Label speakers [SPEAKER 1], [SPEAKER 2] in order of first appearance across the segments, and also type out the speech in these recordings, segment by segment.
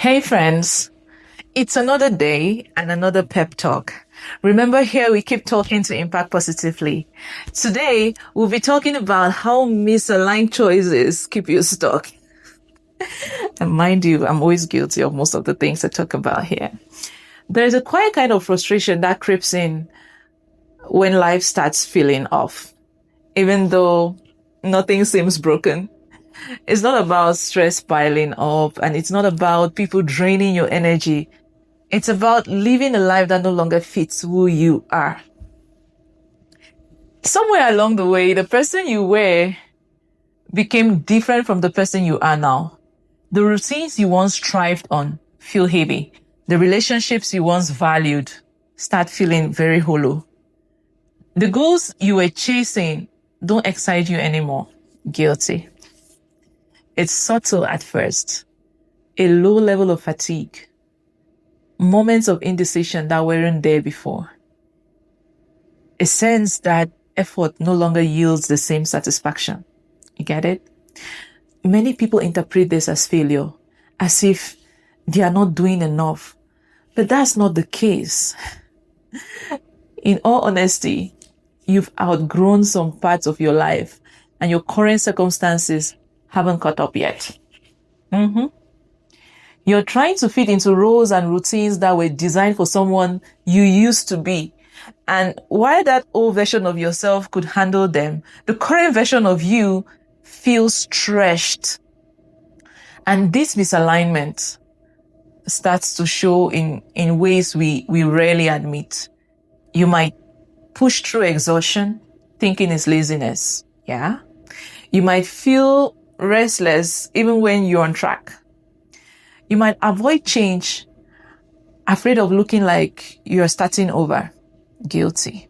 [SPEAKER 1] Hey friends, it's another day and another pep talk. Remember here we keep talking to impact positively. Today we'll be talking about how misaligned choices keep you stuck. And mind you, I'm always guilty of most of the things I talk about here. There's a quiet kind of frustration that creeps in when life starts feeling off, even though nothing seems broken. It's not about stress piling up and it's not about people draining your energy. It's about living a life that no longer fits who you are. Somewhere along the way, the person you were became different from the person you are now. The routines you once thrived on feel heavy. The relationships you once valued start feeling very hollow. The goals you were chasing don't excite you anymore. Guilty. It's subtle at first. A low level of fatigue. Moments of indecision that weren't there before. A sense that effort no longer yields the same satisfaction. You get it? Many people interpret this as failure, as if they are not doing enough. But that's not the case. In all honesty, you've outgrown some parts of your life and your current circumstances haven't caught up yet. You're trying to fit into roles and routines that were designed for someone you used to be. And while that old version of yourself could handle them, the current version of you feels stretched. And this misalignment starts to show in ways we rarely admit. You might push through exhaustion, thinking it's laziness. Yeah. You might feel restless even when you're on track. You might avoid change, afraid of looking like you're starting over. Guilty.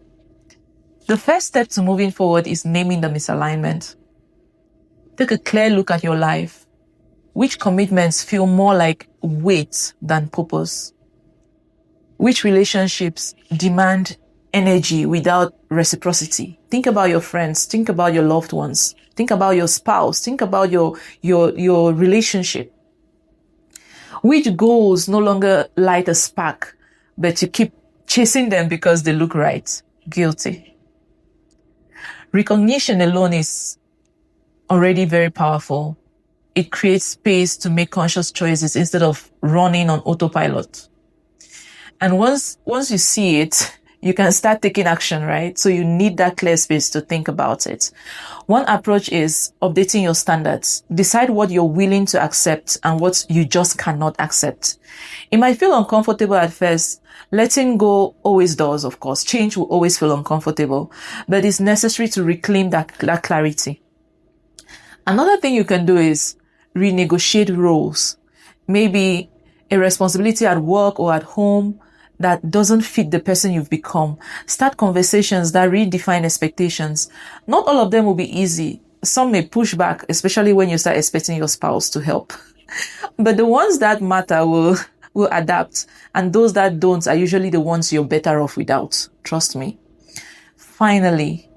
[SPEAKER 1] The first step to moving forward is naming the misalignment. Take a clear look at your life. Which commitments feel more like weight than purpose? Which relationships demand energy without reciprocity? Think about your friends. Think about your loved ones. Think about your spouse. Think about your relationship. Which goals no longer light a spark, but you keep chasing them because they look right? Guilty. Recognition alone is already very powerful. It creates space to make conscious choices instead of running on autopilot. And once you see it, you can start taking action, right? So you need that clear space to think about it. One approach is updating your standards. Decide what you're willing to accept and what you just cannot accept. It might feel uncomfortable at first. Letting go always does, of course. Change will always feel uncomfortable, but it's necessary to reclaim that clarity. Another thing you can do is renegotiate roles. Maybe a responsibility at work or at home that doesn't fit the person you've become. Start conversations that redefine expectations. Not all of them will be easy. Some may push back, especially when you start expecting your spouse to help. But the ones that matter will adapt. And those that don't are usually the ones you're better off without. Trust me. Finally,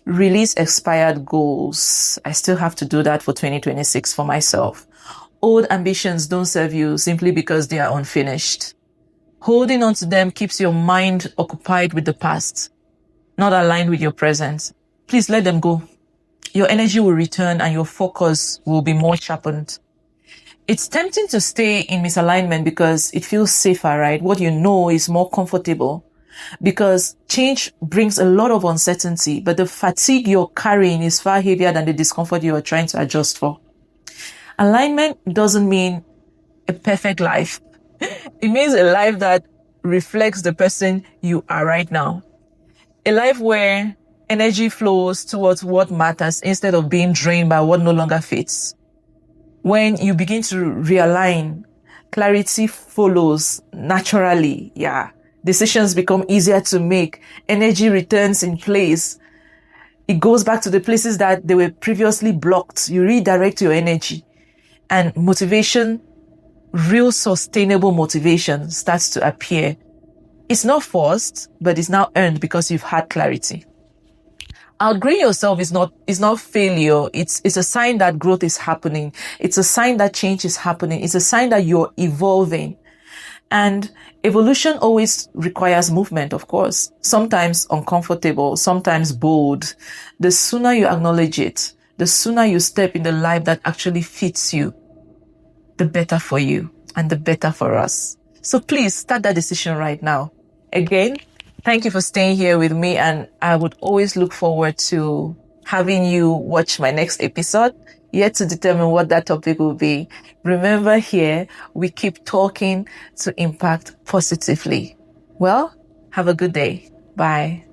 [SPEAKER 1] release expired goals. I still have to do that for 2026 for myself. Old ambitions don't serve you simply because they are unfinished. Holding on to them keeps your mind occupied with the past, not aligned with your present. Please let them go. Your energy will return and your focus will be more sharpened. It's tempting to stay in misalignment because it feels safer, right? What you know is more comfortable because change brings a lot of uncertainty, but the fatigue you're carrying is far heavier than the discomfort you are trying to adjust for. Alignment doesn't mean a perfect life. It means a life that reflects the person you are right now. A life where energy flows towards what matters instead of being drained by what no longer fits. When you begin to realign, clarity follows naturally. Yeah. Decisions become easier to make. Energy returns in place. It goes back to the places that they were previously blocked. You redirect your energy. And motivation, real sustainable motivation starts to appear. It's not forced, but it's now earned because you've had clarity. Outgrowing yourself is not failure. It's a sign that growth is happening. It's a sign that change is happening. It's a sign that you're evolving. And evolution always requires movement, of course, sometimes uncomfortable, sometimes bold. The sooner you acknowledge it, the sooner you step in the life that actually fits you, the better for you and the better for us. So please start that decision right now. Again, thank you for staying here with me, and I would always look forward to having you watch my next episode, yet to determine what that topic will be. Remember, here we keep talking to impact positively. Well, have a good day. Bye.